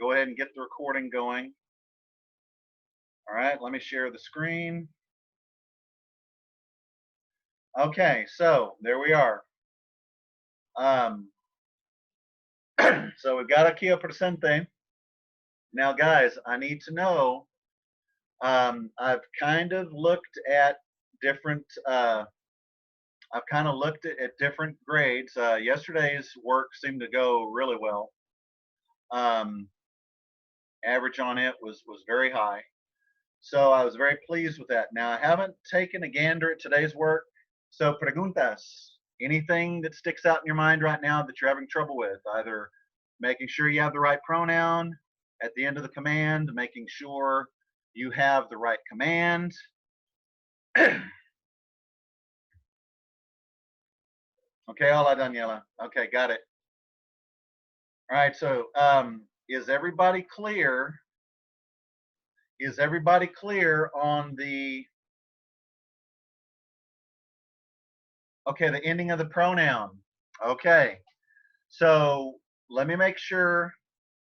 go ahead and get the recording going. All right, let me share the screen. Okay, so there we are. So we've got aquí el presente. Now, guys, I need to know. I've kind of looked at different. I've kind of looked at different grades. Yesterday's work seemed to go really well. Average on it was very high, so I was very pleased with that. Now I haven't taken a gander at today's work. So preguntas, anything that sticks out in your mind right now that you're having trouble with, either making sure you have the right pronoun at the end of the command, making sure you have the right command. Okay, hola Daniela. Okay, got it. All right, so is everybody clear? Is everybody clear on the, okay, the ending of the pronoun? Okay, so let me make sure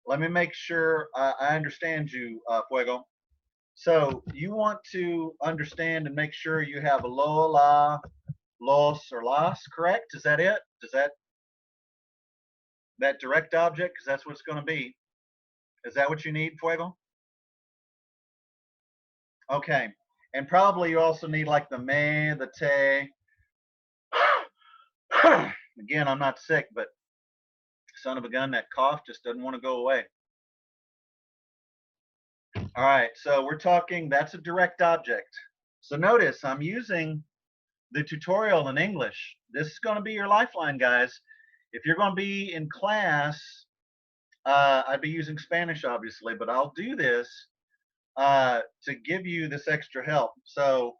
I understand you, Fuego. So you want to understand and make sure you have a lo, la, los, or las, correct? Is that it? Is that direct object? Because that's what it's going to be. Is that what you need, Fuego? Okay. And probably you also need like the me, the te. Again, I'm not sick, but son of a gun, that cough just doesn't want to go away. All right, so we're talking, that's a direct object. So notice I'm using the tutorial in English. This is going to be your lifeline, guys. If you're going to be in class, I'd be using Spanish, obviously, but I'll do this to give you this extra help. So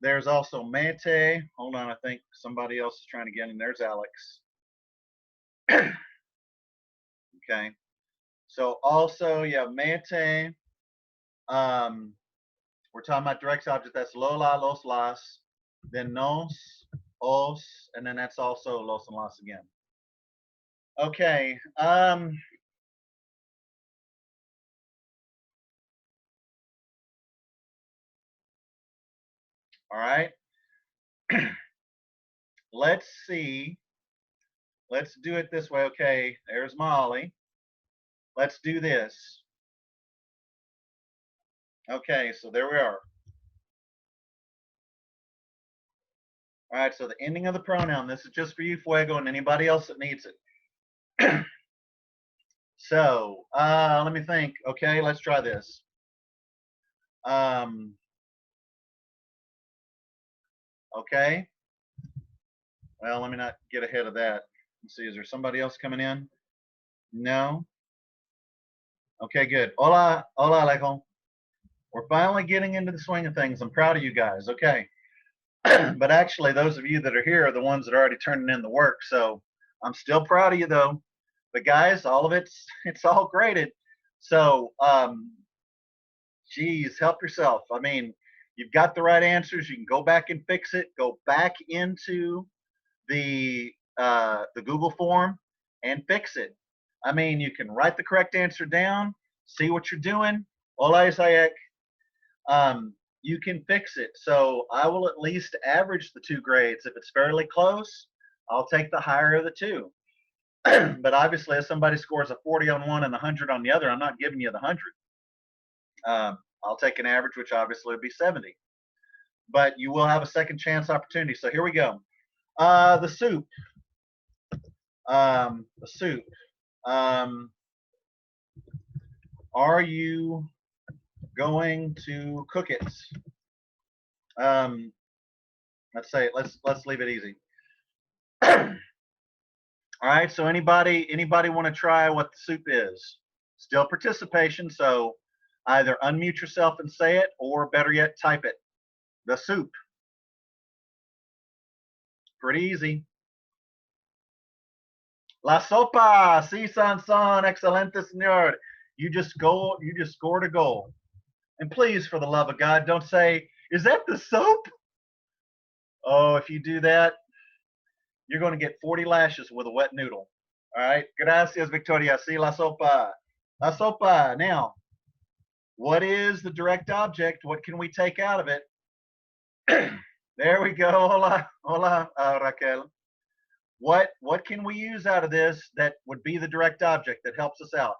there's also mete. Hold on, I think somebody else is trying to get in. There's Alex. Okay. So also, yeah, mete. We're talking about direct object. That's lo, la, los, las. Then nos, os, and then that's also los and las again. Okay. All right. Let's see. Let's do it this way. Okay, there's Molly. Let's do this. Okay, so there we are. All right, so the ending of the pronoun. This is just for you, Fuego, and anybody else that needs it. So let me think. Okay, let's try this. Okay. Well, let me not get ahead of that. Let's see, is there somebody else coming in? No. Okay, good. Hola, hola, Alejo. We're finally getting into the swing of things. I'm proud of you guys. Okay. But actually, those of you that are here are the ones that are already turning in the work. So I'm still proud of you, though. But guys, all of it's all graded. So, geez, help yourself. I mean, you've got the right answers. You can go back and fix it. Go back into the Google form and fix it. I mean, you can write the correct answer down, see what you're doing. Hola, Isaac. You can fix it. So I will at least average the two grades. If it's fairly close, I'll take the higher of the two. But obviously, if somebody scores a 40 on one and 100 on the other, I'm not giving you the 100. I'll take an average, which obviously would be 70. But you will have a second chance opportunity. So here we go. The soup. The soup. Are you going to cook it? Let's say let's leave it easy. All right. So anybody want to try what the soup is? Still participation. So either unmute yourself and say it, or better yet, type it. The soup. Pretty easy. La sopa. Sí, son, excelente, señor. You just scored a goal. And please, for the love of God, don't say, is that the soap? Oh, if you do that, you're going to get 40 lashes with a wet noodle. All right. Gracias, Victoria. Sí, la sopa. La sopa. Now, what is the direct object? What can we take out of it? There we go. Hola, hola, Raquel. What can we use out of this that would be the direct object that helps us out?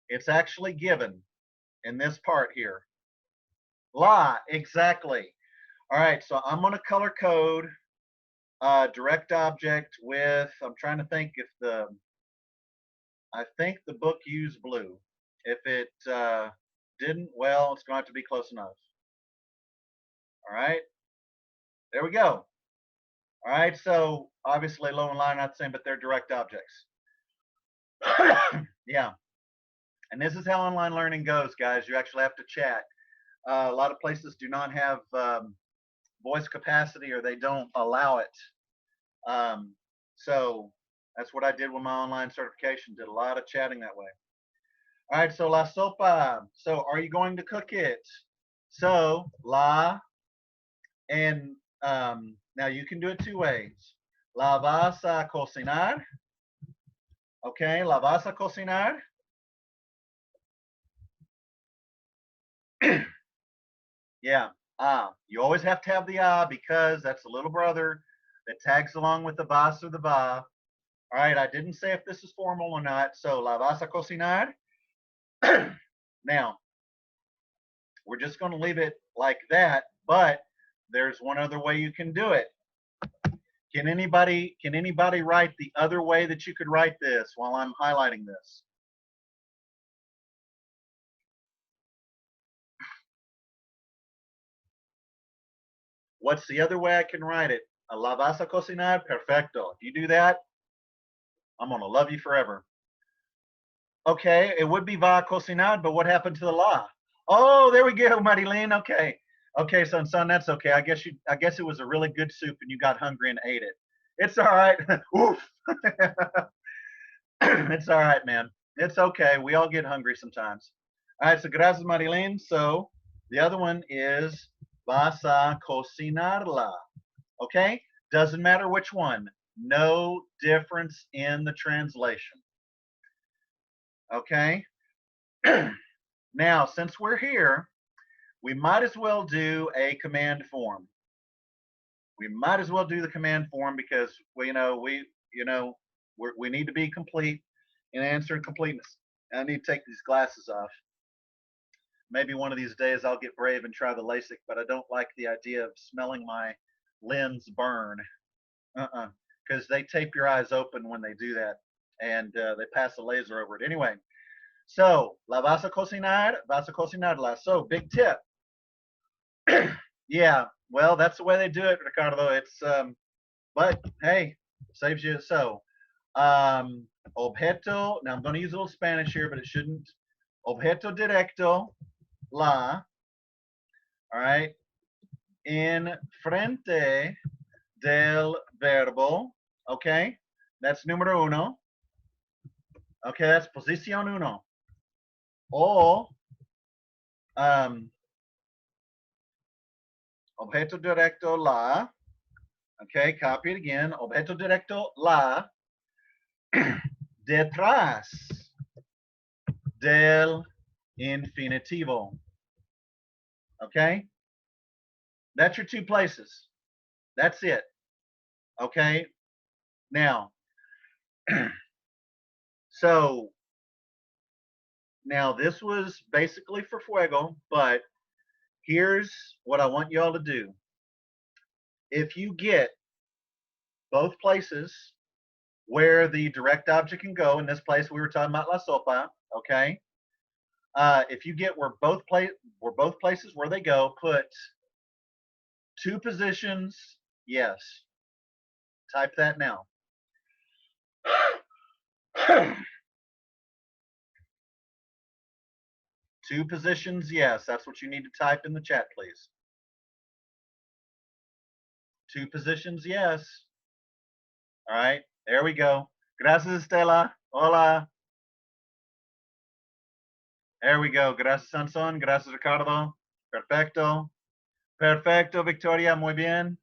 It's actually given in this part here. La, exactly. All right, so I'm going to color code direct object with, I'm trying to think if I think the book used blue. If it didn't, well, it's going to have to be close enough. All right, there we go. All right, so obviously low and line not the same, but they're direct objects. Yeah, and this is how online learning goes, guys. You actually have to chat. A lot of places do not have voice capacity, or they don't allow it. So that's what I did with my online certification. Did a lot of chatting that way. All right, so la sopa. So are you going to cook it? So la, and now you can do it two ways. La vas a cocinar. Okay, la vas a cocinar. Yeah, you always have to have the because that's the little brother that tags along with the vas or the va. All right, I didn't say if this is formal or not. So la vas a cocinar. Now, we're just going to leave it like that, but there's one other way you can do it. Can anybody write the other way that you could write this while I'm highlighting this? What's the other way I can write it? La vas a cocinar, perfecto. If you do that, I'm going to love you forever. Okay, it would be va a cocinar, but what happened to the la? Oh, there we go, Marilyn. Okay. Okay, son, that's okay. I guess it was a really good soup and you got hungry and ate it. It's all right. Oof. It's all right, man. It's okay. We all get hungry sometimes. All right, so gracias, Marilyn. So the other one is vas a cocinarla. Okay? Doesn't matter which one. No difference in the translation. Okay? Now, since we're here, we might as well do a command form. We might as well do the command form because we need to be complete in answer and completeness. And I need to take these glasses off. Maybe one of these days I'll get brave and try the LASIK, but I don't like the idea of smelling my lens burn. Because they tape your eyes open when they do that, and they pass a laser over it. Anyway, so la vas a cocinarla. So big tip. Yeah, well, that's the way they do it, Ricardo. It's but hey, saves you. So objeto. Now I'm going to use a little Spanish here, but it shouldn't. Objeto directo, la. All right. En frente del verbo. Okay, that's número uno. Okay, that's posición uno. O objeto directo la. Okay, copy it again. Objeto directo la. Detrás del infinitivo. Okay, that's your two places. That's it. Okay, now, so now this was basically for fuego, but here's what I want y'all to do. If you get both places where the direct object can go, in this place we were talking about la sopa, okay? If you get where both places where they go, put two positions, yes. Type that now. Two positions, yes. That's what you need to type in the chat, please. Two positions, yes. All right, there we go. Gracias, Estela. Hola. There we go. Gracias, Sanson. Gracias, Ricardo. Perfecto. Perfecto, Victoria. Muy bien.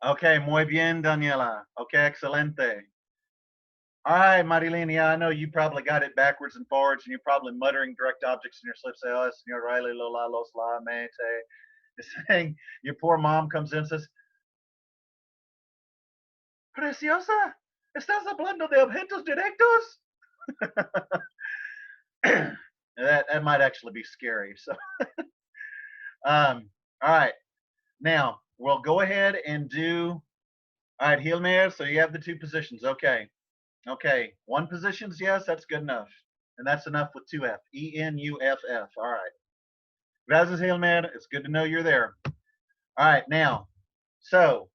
Okay, muy bien, Daniela. Okay, excelente. All right, Marilyn, yeah, I know you probably got it backwards and forwards, and you're probably muttering direct objects in your slip. Say, oh, Senor Riley, Lola, Los La, Mente. Saying, your poor mom comes in and says, Preciosa, ¿estás hablando de objetos directos? that might actually be scary. So, all right. Now, we'll go ahead and do, all right, Hilmer, so you have the two positions. Okay. Okay. One position's yes, that's good enough. And that's enough with two F. E-N-U-F-F. All right. Gracias, Hilmer. It's good to know you're there. All right. Now, so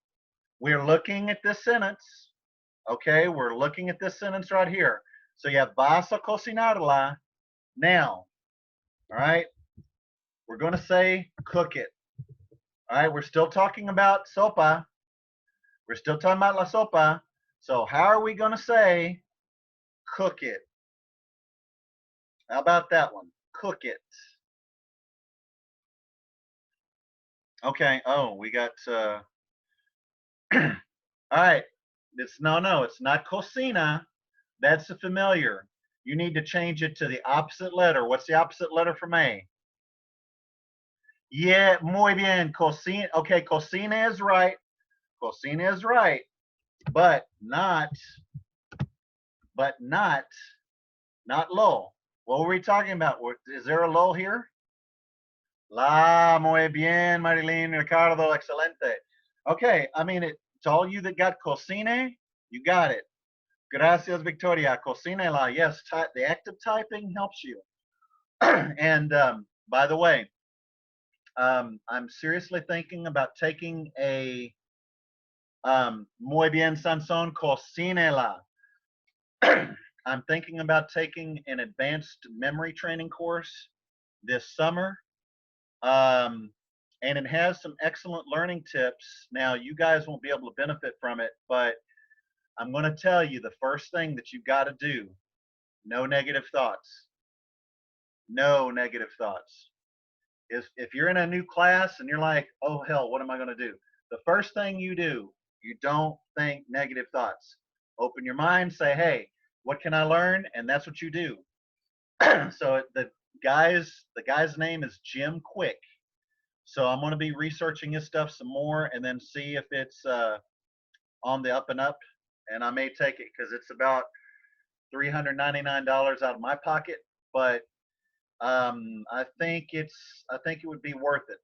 we're looking at this sentence. Okay. We're looking at this sentence right here. So you have vas a cocinarla. Now, all right. We're going to say cook it. All right. We're still talking about sopa. We're still talking about la sopa. So how are we going to say cook it? How about that one? Cook it. Okay. Oh, we got. All right. It's no. It's not cocina. That's a familiar. You need to change it to the opposite letter. What's the opposite letter from A? Yeah, muy bien. Cocina. Okay, cocina is right. Cocina is right, but not lo. What were we talking about? Is there a lo here? La, muy bien, Marilyn, Ricardo, excelente. Okay, I mean, it's all you that got cocine, you got it. Gracias, Victoria. Cocine la, yes, the act of typing helps you. And by the way, I'm seriously thinking about taking a muy bien, Sansón, cocine la. I'm thinking about taking an advanced memory training course this summer. And it has some excellent learning tips. Now, you guys won't be able to benefit from it, but I'm going to tell you the first thing that you've got to do, no negative thoughts. No negative thoughts. If you're in a new class and you're like, oh, hell, what am I going to do? The first thing you do, you don't think negative thoughts. Open your mind, say, hey, what can I learn? And that's what you do. So the guy's name is Jim Quick. So I'm going to be researching his stuff some more and then see if it's on the up and up. And I may take it because it's about $399 out of my pocket, but I think it would be worth it.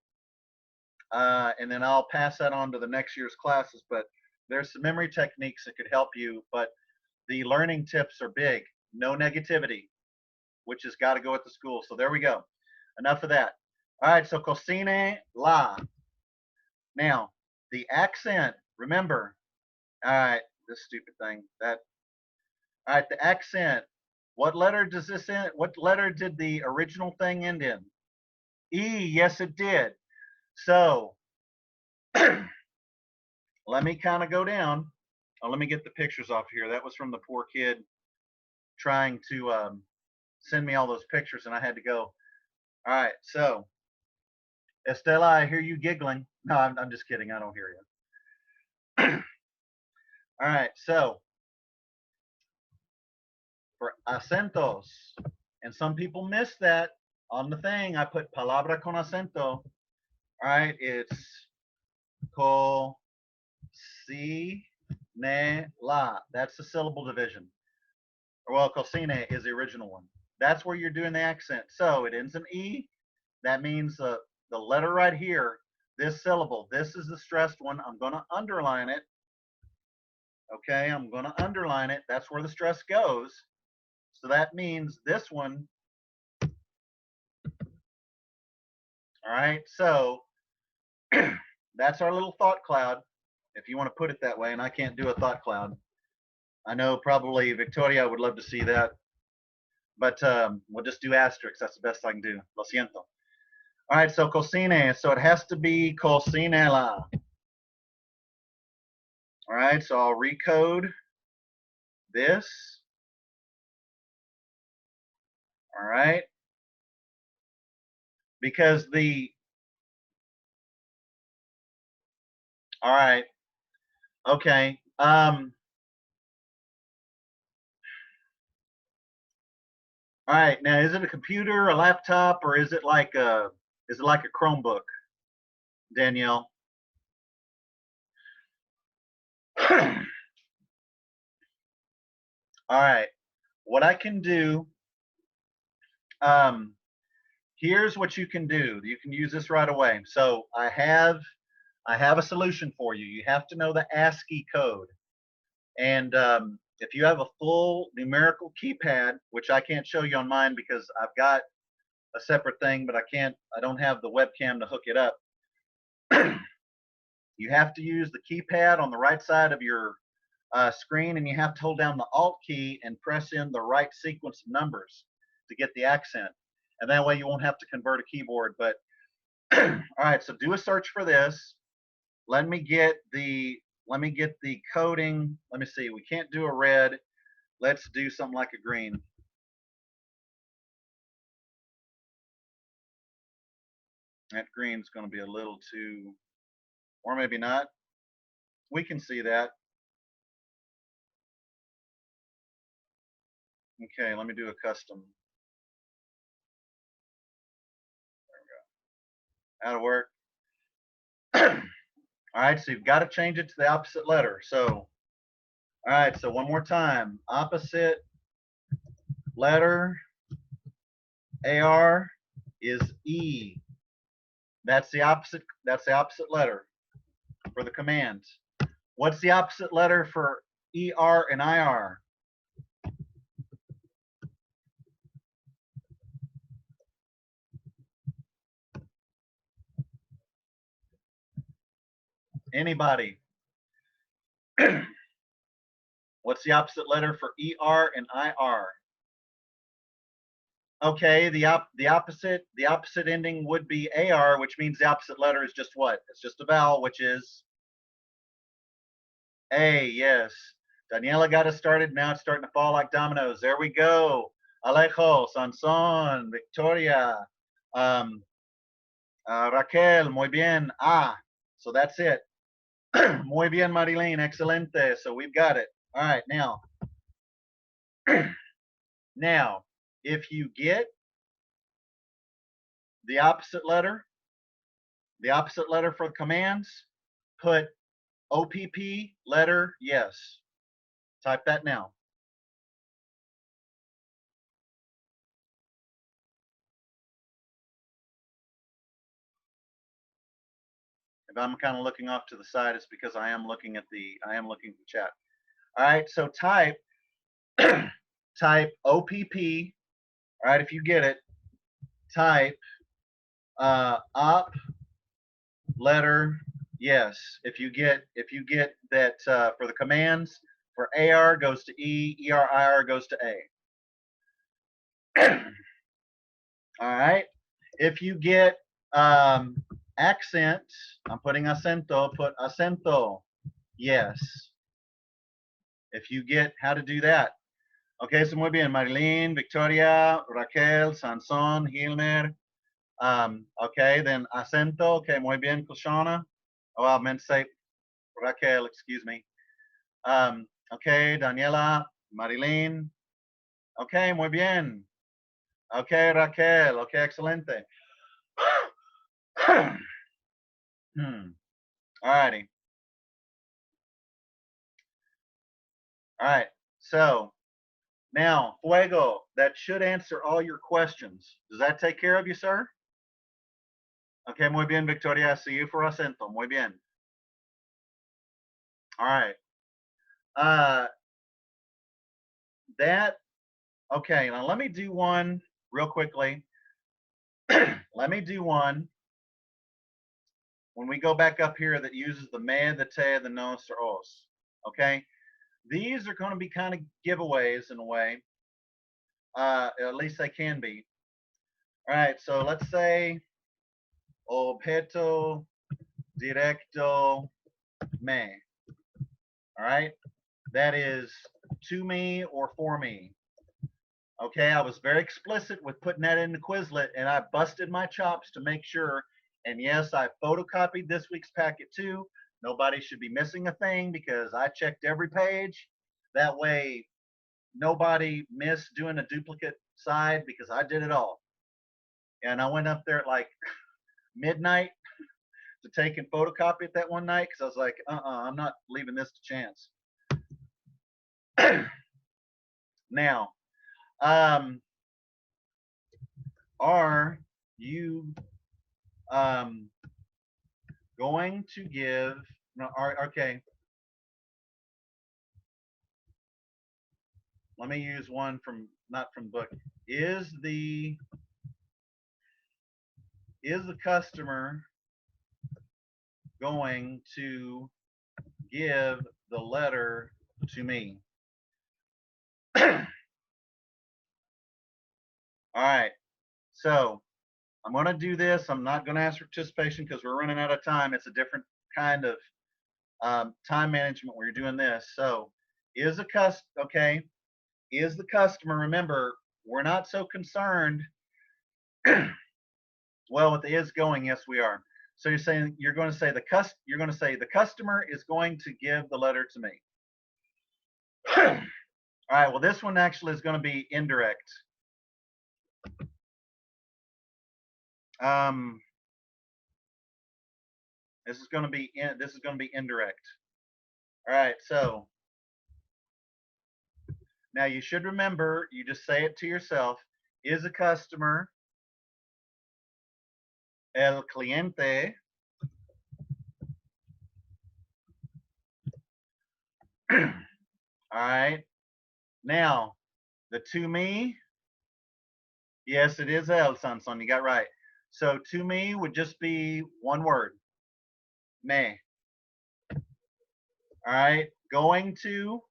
And then I'll pass that on to the next year's classes. But there's some memory techniques that could help you, but the learning tips are big. No negativity, which has got to go at the school. So there we go. Enough of that. All right, so cocine la. Now, the accent, remember, all right, this stupid thing, all right, the accent, what letter does this end? What letter did the original thing end in? E, yes, it did. So, let me kind of go down. Oh, let me get the pictures off here. That was from the poor kid trying to send me all those pictures, and I had to go. All right, so Estela, I hear you giggling. No, I'm just kidding. I don't hear you. All right, so for acentos, and some people miss that on the thing. I put palabra con acento. All right, it's cocine la. That's the syllable division. Well, cocine is the original one. That's where you're doing the accent. So it ends in E. That means the letter right here, this syllable, this is the stressed one. I'm going to underline it. Okay, I'm going to underline it. That's where the stress goes. So that means this one. All right, so that's our little thought cloud, if you want to put it that way. And I can't do a thought cloud. I know probably Victoria would love to see that. But we'll just do asterisks. That's the best I can do. Lo siento. All right, so cocine. So it has to be cocinela. All right, so I'll recode this. All right. Because all right. Okay. All right, now is it a computer, a laptop, or is it like a Chromebook, Danielle? All right, what I can do, here's what you can do. You can use this right away. So I have a solution for you. You have to know the ASCII code. And if you have a full numerical keypad, which I can't show you on mine because I've got a separate thing, but I don't have the webcam to hook it up. You have to use the keypad on the right side of your screen, and you have to hold down the Alt key and press in the right sequence of numbers to get the accent. And that way you won't have to convert a keyboard. But all right, so do a search for this. Let me get the coding. Let me see. We can't do a red. Let's do something like a green. That green's going to be a little too, or maybe not. We can see that. Okay, let me do a custom. There we go. That'll work. All right, so you've got to change it to the opposite letter. So, all right, so one more time. Opposite letter, AR, is E. That's the opposite letter for the commands. What's the opposite letter for ER and IR? Anybody? What's the opposite letter for ER and IR? Okay, the opposite ending would be AR, which means the opposite letter is just what? It's just a vowel, which is A. Yes. Daniela got us started. Now it's starting to fall like dominoes. There we go. Alejo, Sanson, Victoria, Raquel, muy bien. So that's it. Muy bien, Marilyn. Excelente. So we've got it. All right, now. Now, if you get the opposite letter for commands, put OPP letter yes. Type that now. If I'm kind of looking off to the side, it's because I am looking at the chat. All right, so type OPP. All right, if you get it, type op letter yes. If you get that for the commands, for AR goes to E, ER goes to A. All right. If you get accent, I'm putting acento, put acento yes. If you get how to do that. Okay, so muy bien, Marilyn, Victoria, Raquel, Sanson, Hilmer. Okay, then acento. Okay, muy bien, Kushana. Oh, I meant to say Raquel, excuse me. Okay, Daniela, Marilyn. Okay, muy bien. Okay, Raquel. Okay, excelente. All righty. All right, so now, Fuego, that should answer all your questions. Does that take care of you, sir? Okay, muy bien, Victoria. See you for acento. Muy bien. All right. Okay, now let me do one real quickly. Let me do one when we go back up here that uses the me, the te, the nos, or os. Okay? These are going to be kind of giveaways in a way. At least they can be. All right, so let's say objeto directo me. All right, that is to me or for me. Okay, I was very explicit with putting that in the Quizlet, and I busted my chops to make sure. And yes, I photocopied this week's packet too. Nobody should be missing a thing because I checked every page. That way, nobody missed doing a duplicate side because I did it all. And I went up there at like midnight to take and photocopy it that one night because I was like, I'm not leaving this to chance. Now, are you going to give, no, okay, let me use one from, not from book. Is the customer going to give the letter to me? All right, so I'm going to do this. I'm not going to ask for participation because we're running out of time. It's a different kind of time management when you're doing this. So is the customer, remember, we're not so concerned. Well, with the is going, yes, we are. So you're going to say the customer is going to give the letter to me. All right, well, this one actually is going to be indirect. This is going to be indirect. All right, so now you should remember, you just say it to yourself, is a customer, el cliente. All right, now the to me, yes, it is el Sanson, you got right. So to me would just be one word, me. All right, going to,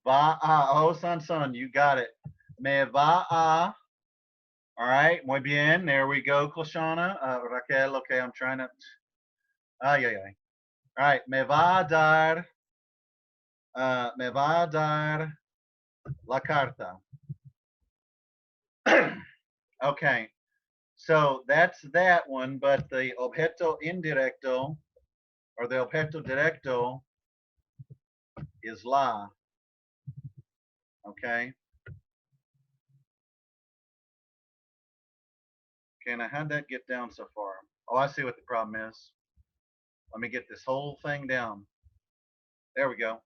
va a, oh Sanson, you got it. Me va a. All right, muy bien. There we go, Kloshana. Raquel, okay, I'm trying to. Ay, ay, ay. All right, me va a dar la carta. Okay, so that's that one, but the objeto indirecto or the objeto directo is la. Okay. Okay, now how'd that get down so far? Oh, I see what the problem is. Let me get this whole thing down. There we go.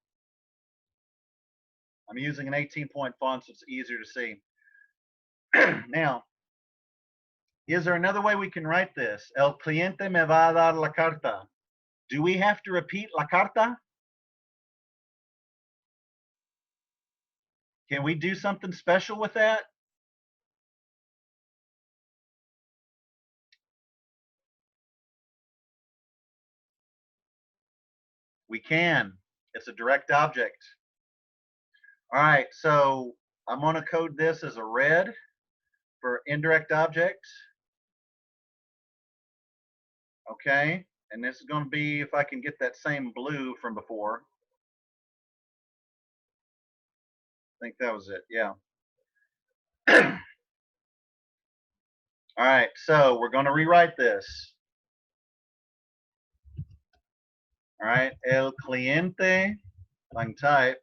I'm using an 18-point font, so it's easier to see. Now, is there another way we can write this? El cliente me va a dar la carta. Do we have to repeat la carta? Can we do something special with that? We can. It's a direct object. All right, so I'm going to code this as a red for indirect objects. Okay, and this is going to be, if I can get that same blue from before. I think that was it, yeah. All right, so we're going to rewrite this. All right, el cliente, like type,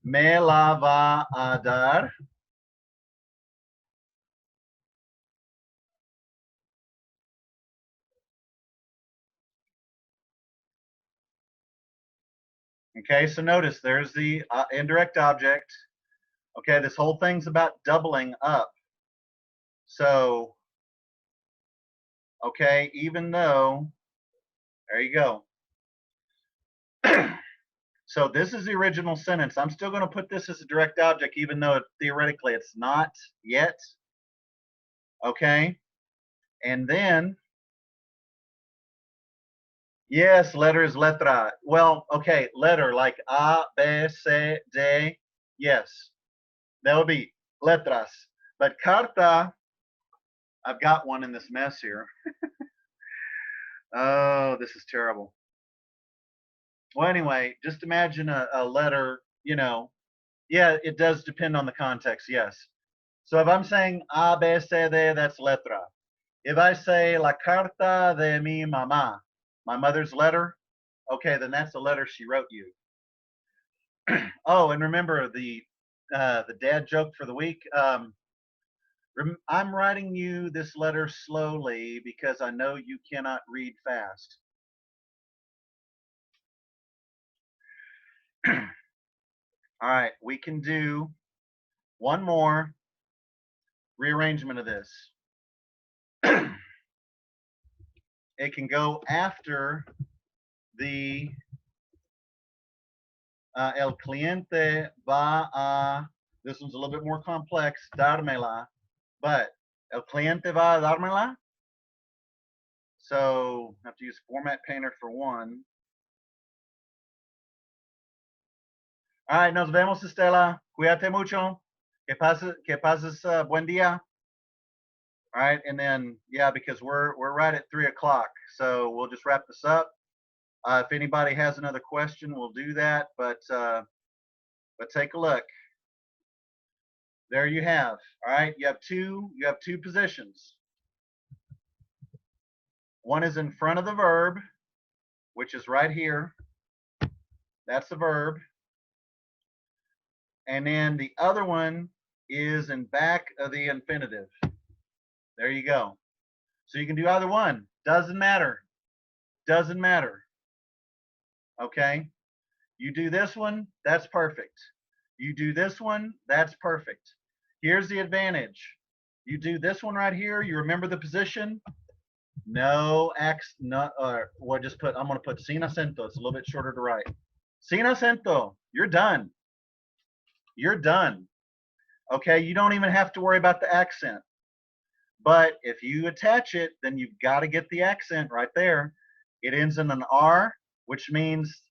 me la va a dar. Okay, so notice there's the indirect object. Okay, this whole thing's about doubling up. So, okay, even though, there you go. So this is the original sentence. I'm still going to put this as a direct object, even though theoretically it's not yet. Okay, and then, yes, letter is letra. Well, okay, letter like A, B, C, D. Yes, that would be letras. But carta, I've got one in this mess here. Oh, this is terrible. Well, anyway, just imagine a letter, you know. Yeah, it does depend on the context, yes. So if I'm saying A, B, C, D, that's letra. If I say la carta de mi mamá, my mother's letter, okay, then that's the letter she wrote you. Oh, and remember the dad joke for the week. I'm writing you this letter slowly because I know you cannot read fast. All right, we can do one more rearrangement of this. It can go after the el cliente va a, this one's a little bit more complex, dármela, but el cliente va a dármela. So I have to use Format Painter for one. All right, nos vemos, Estela. Cuídate mucho. Que pases buen día. All right, and then yeah, because we're right at 3 o'clock, so we'll just wrap this up. If anybody has another question, we'll do that. But take a look. There you have. All right, you have two positions. One is in front of the verb, which is right here. That's the verb. And then the other one is in back of the infinitive. There you go. So you can do either one. Doesn't matter. Doesn't matter. Okay? You do this one, that's perfect. You do this one, that's perfect. Here's the advantage. You do this one right here, you remember the position. No X, no, we'll just put, I'm going to put sin acento. It's a little bit shorter to write. Sin acento. You're done. You're done. Okay? You don't even have to worry about the accent. But if you attach it, then you've got to get the accent right there. It ends in an R, which means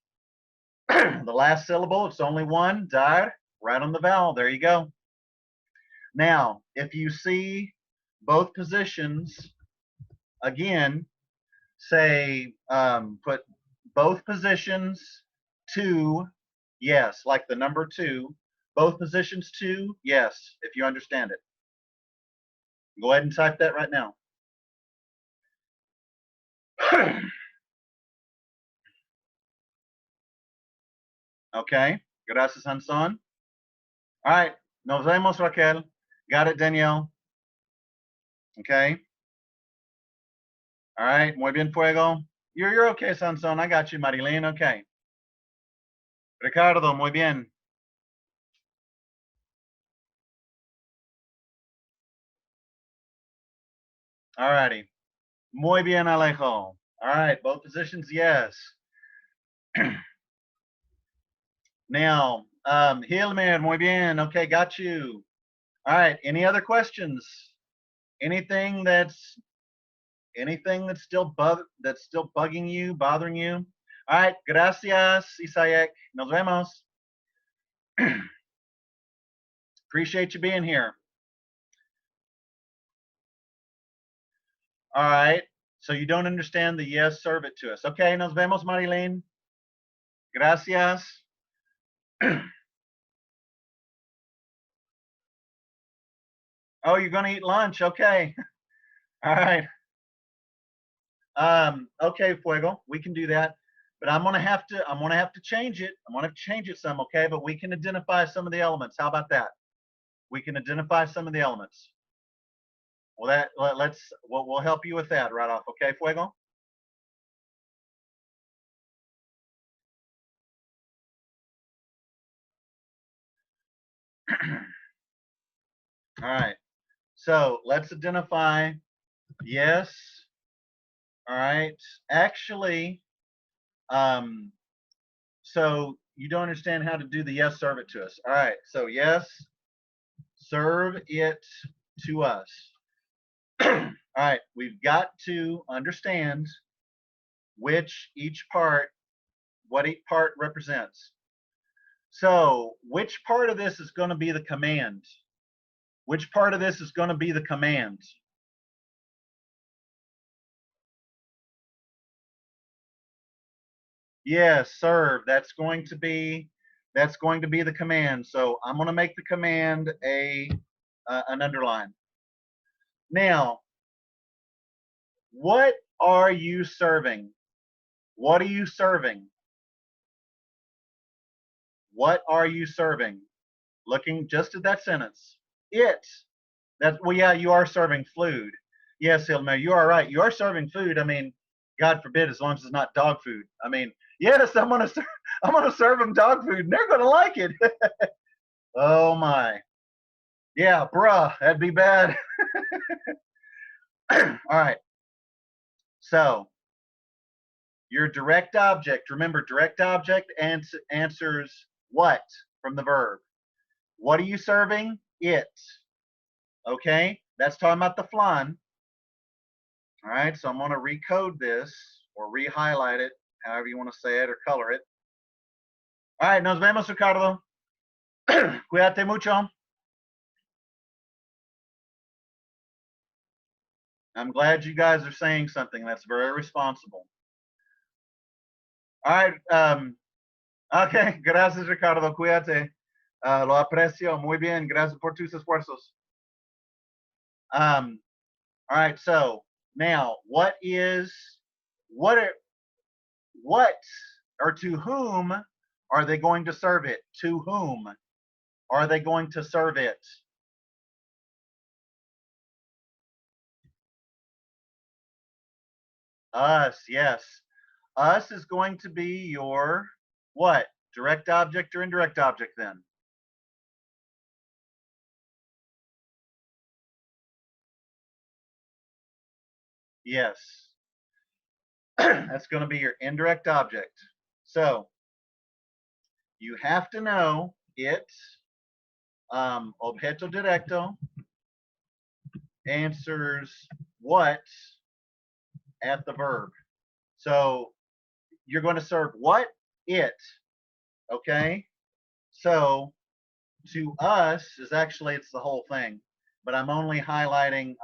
the last syllable, it's only one, dar, right on the vowel. There you go. Now, if you see both positions, again, say, put both positions to yes, like the number 2. Both positions to yes, if you understand it. Go ahead and type that right now. Okay, gracias, Hanson. All right, nos vemos, Raquel. Got it, Danielle. Okay. All right, muy bien, Fuego. You're okay, Hanson. I got you, Marilyn. Okay. Ricardo, muy bien. All righty. Muy bien, Alejo. All right, both positions, yes. Now, Hilmer, muy bien. Okay, got you. All right, any other questions? Anything that's still bugging you, bothering you? All right, gracias, Isayek. Nos vemos. Appreciate you being here. All right, so you don't understand the yes, serve it to us. Okay, nos vemos, Marilyn. Gracias. Oh, you're going to eat lunch. Okay. All right. Okay, Fuego, we can do that. But I'm gonna have to change it. I'm gonna have to change it some, okay? But we can identify some of the elements. How about that? We can identify some of the elements. Well, we'll help you with that right off, okay, Fuego? All right. So let's identify yes. All right. Actually, so you don't understand how to do the yes, serve it to us. All right. So yes, serve it to us. All right. We've got to understand what each part represents. So which part of this is going to be the command? Which part of this is going to be the command? Yes, serve. That's going to be the command. So I'm going to make the command an underline. Now, what are you serving? What are you serving? What are you serving? looking just at that sentence. It. That, well, yeah, you are serving food. Yes, Ilma, you are right. You are serving food. I mean, God forbid, as long as it's not dog food. I mean, yes, I'm gonna serve them dog food, and they're gonna like it. Oh my. Yeah, bruh, that'd be bad. All right. So your direct object, remember, direct object answers what from the verb. What are you serving? It. Okay, that's talking about the flan. All right, so I'm going to recode this or re-highlight it, however you want to say it or color it. All right, nos vemos, Ricardo. Cuídate mucho. I'm glad you guys are saying something. That's very responsible. All right. Okay, gracias, Ricardo. Cuídate. Lo aprecio. Muy bien. Gracias por tus esfuerzos. All right. So now, what or to whom are they going to serve it? To whom are they going to serve it? Us, yes. Us is going to be your what? Direct object or indirect object then? Yes. That's going to be your indirect object. So you have to know it, objeto directo, answers what at the verb. So you're going to serve what? It. Okay? So to us is actually, it's the whole thing, but I'm only highlighting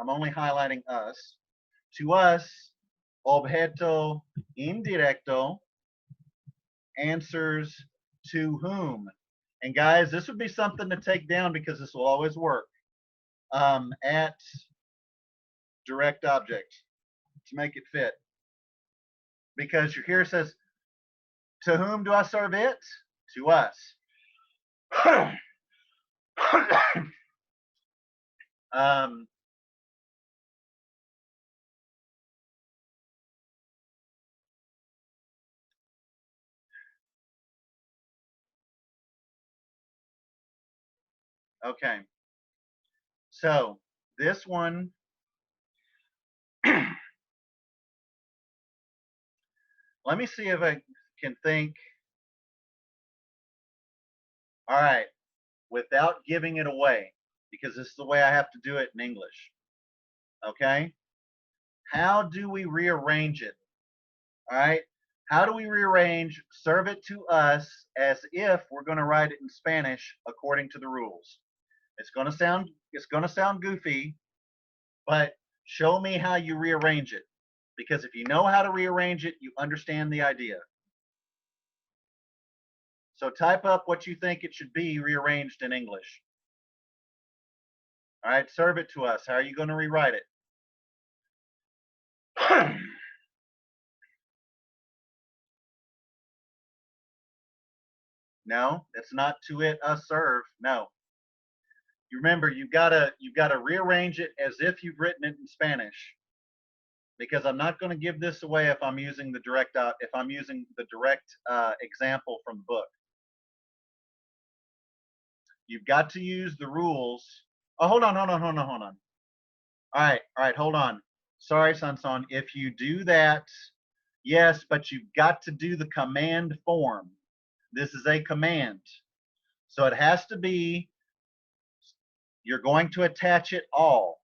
us. To us, objeto indirecto answers to whom. And guys, this would be something to take down because this will always work. At direct object to make it fit. Because your here says, to whom do I serve it? To us. um, okay. So this one, let me see if I can think. All right, without giving it away, because this is the way I have to do it in English. Okay? How do we rearrange it? All right? How do we rearrange serve it to us as if we're going to write it in Spanish according to the rules? It's going to sound goofy, but show me how you rearrange it. Because if you know how to rearrange it, you understand the idea. So type up what you think it should be rearranged in English. All right, serve it to us. How are you going to rewrite it? No, it's not to it, us, serve. No. You remember, you've got to rearrange it as if you've written it in Spanish. Because I'm not going to give this away if I'm using the direct example from the book. You've got to use the rules. Oh, hold on. All right, hold on. Sorry, Sanson. If you do that, yes, but you've got to do the command form. This is a command. So it has to be, you're going to attach it all.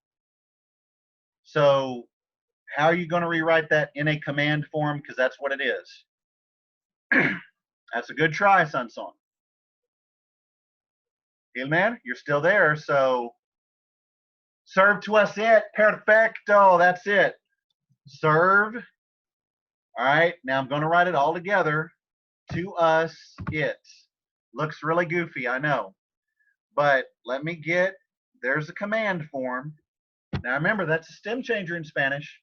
So how are you going to rewrite that in a command form? Because that's what it is. That's a good try, Sanson. Gilman, you're still there. So serve to us it. Perfecto. That's it. Serve. All right. Now I'm going to write it all together. To us it. Looks really goofy, I know. But let me get, there's a command form. Now remember, that's a stem changer in Spanish.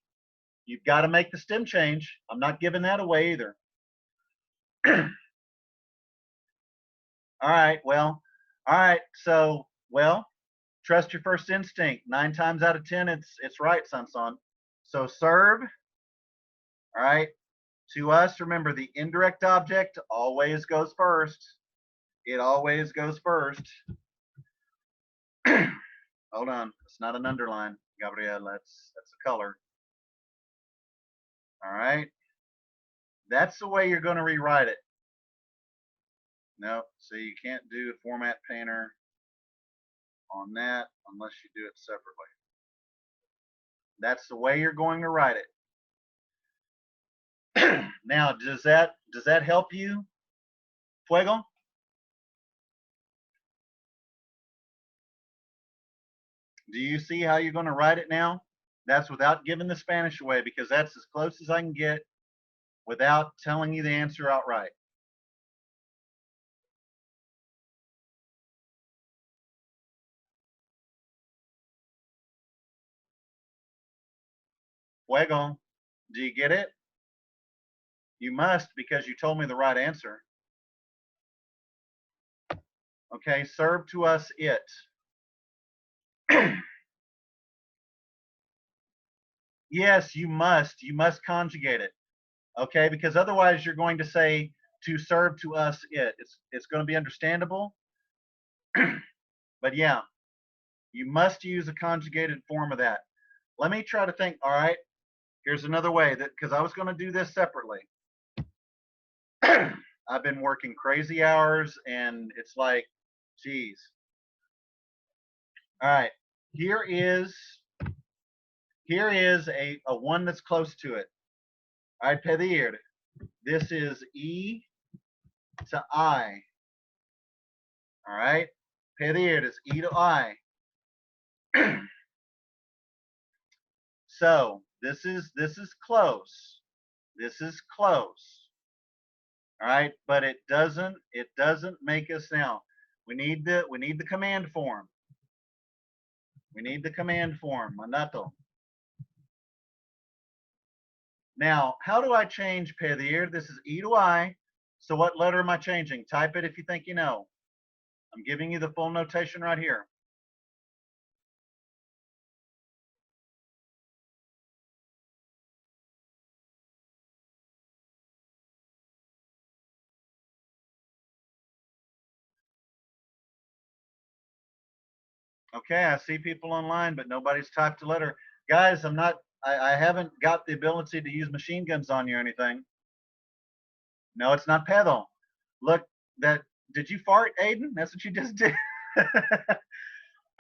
You've got to make the stem change. I'm not giving that away either. All right. Well, All right, so, well, trust your first instinct. 9 times out of 10, it's right, Sanson. So serve, all right, to us, remember the indirect object always goes first. It always goes first. Hold on, it's not an underline, Gabriel. That's a color. All right, that's the way you're going to rewrite it. No, so you can't do a format painter on that unless you do it separately. That's the way you're going to write it. Now, does that help you, Fuego? Do you see how you're going to write it now? That's without giving the Spanish away, because that's as close as I can get without telling you the answer outright. Fuego, do you get it? You must, because you told me the right answer. Okay, serve to us it. Yes, you must. You must conjugate it. Okay, because otherwise you're going to say to serve to us it. It's going to be understandable. But yeah, you must use a conjugated form of that. Let me try to think. All right, here's another way, that because I was going to do this separately. I've been working crazy hours and it's like, geez. All right, here is a one that's close to it. All right, pedir. This is E to I. All right, pedir is E to I. So this is close. This is close. All right, but it doesn't make us now. We need the command form. We need the command form, mandato. Now, how do I change pedir? This is E to I. So what letter am I changing? Type it if you think you know. I'm giving you the full notation right here. Okay, I see people online, but nobody's typed a letter. Guys, I haven't got the ability to use machine guns on you or anything. No, it's not pedal. Look, did you fart, Aiden? That's what you just did.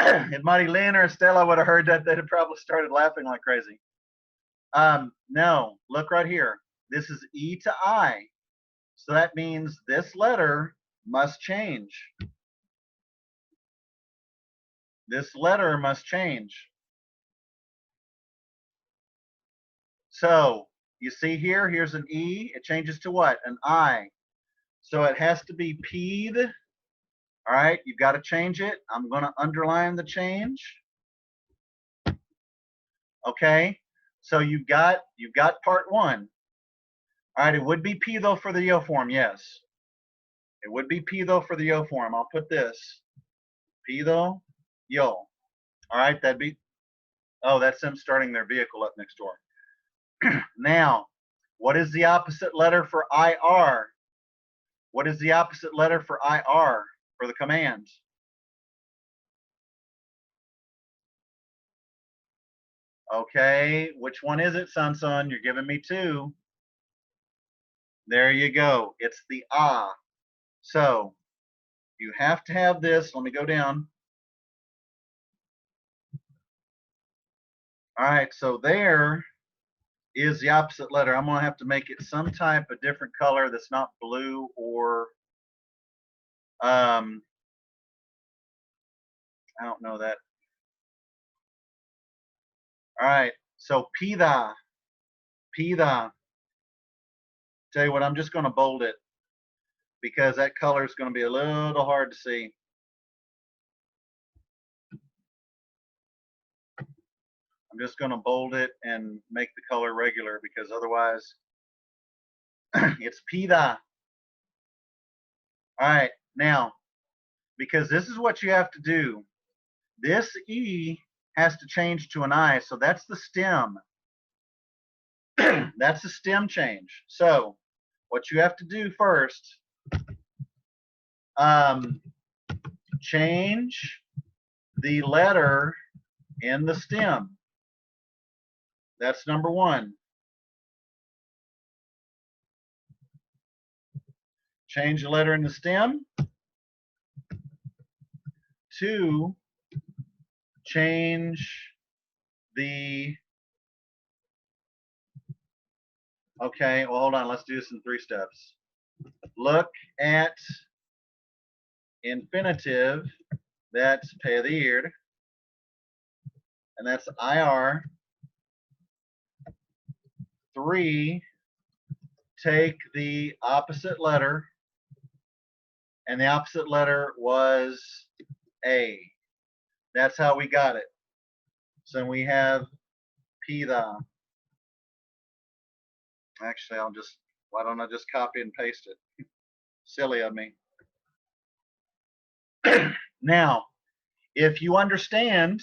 If Marilyn or Estella would have heard that, they'd have probably started laughing like crazy. No, look right here. This is E to I. So that means this letter must change. This letter must change. So you see here, here's an E. It changes to what? An I. So it has to be P'd. All right, you've got to change it. I'm going to underline the change. Okay, so you've got part one. All right, it would be P though for the yo form, yes. It would be P though for the yo form. I'll put this. P though, yo. All right, that'd be, oh, that's them starting their vehicle up next door. Now, what is the opposite letter for IR? What is the opposite letter for IR for the command? Okay, which one is it, Sanson? You're giving me two. There you go. It's the ah. So you have to have this. Let me go down. All right, so there is the opposite letter. I'm going to have to make it some type of different color that's not blue or I don't know that. All right, so pida. Tell you what, I'm just going to bold it because that color is going to be a little hard to see. I'm just going to bold it and make the color regular because otherwise it's pida. All right, now because this is what you have to do. This E has to change to an I, so that's the stem. That's the stem change. So what you have to do first, change the letter in the stem. That's number one. Change the letter in the stem. 2, change the, okay, well, hold on. Let's do this in 3 steps. Look at infinitive, that's pedir, and that's IR. 3, take the opposite letter, and the opposite letter was A. That's how we got it. So we have pida. Actually, why don't I just copy and paste it? Silly of me. Now, if you understand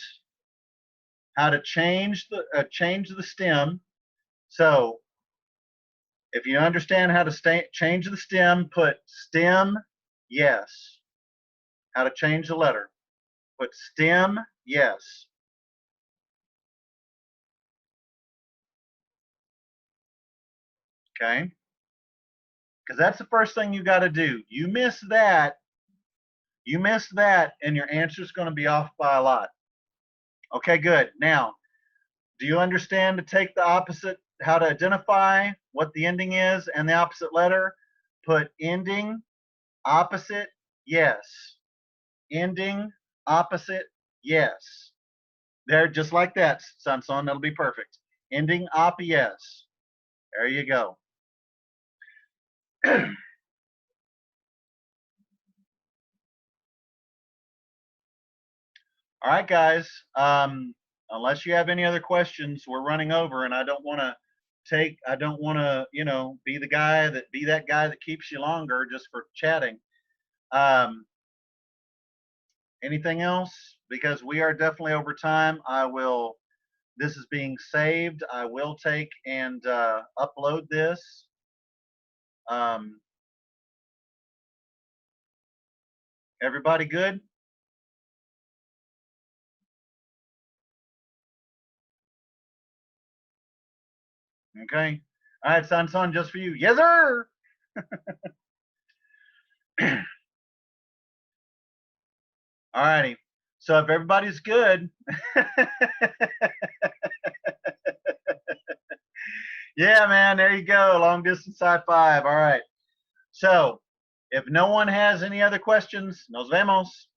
how to change the stem, so if you understand how to change the stem, put stem yes. How to change the letter, put stem yes. Okay, because that's the first thing you got to do. You miss that, and your answer is going to be off by a lot. Okay, good. Now, do you understand to take the opposite, how to identify what the ending is and the opposite letter? Put ending, opposite, yes. Ending, opposite, yes. There, just like that, son. That'll be perfect. Ending, op, yes. There you go. All right, guys. Unless you have any other questions, we're running over, and I don't want to, be that guy that keeps you longer just for chatting. Anything else? Because we are definitely over time. This is being saved. I will take and upload this. Everybody good? Okay. All right, son, just for you. Yes, sir. All righty. So if everybody's good, yeah, man, there you go. Long distance high five. All right. So if no one has any other questions, nos vemos.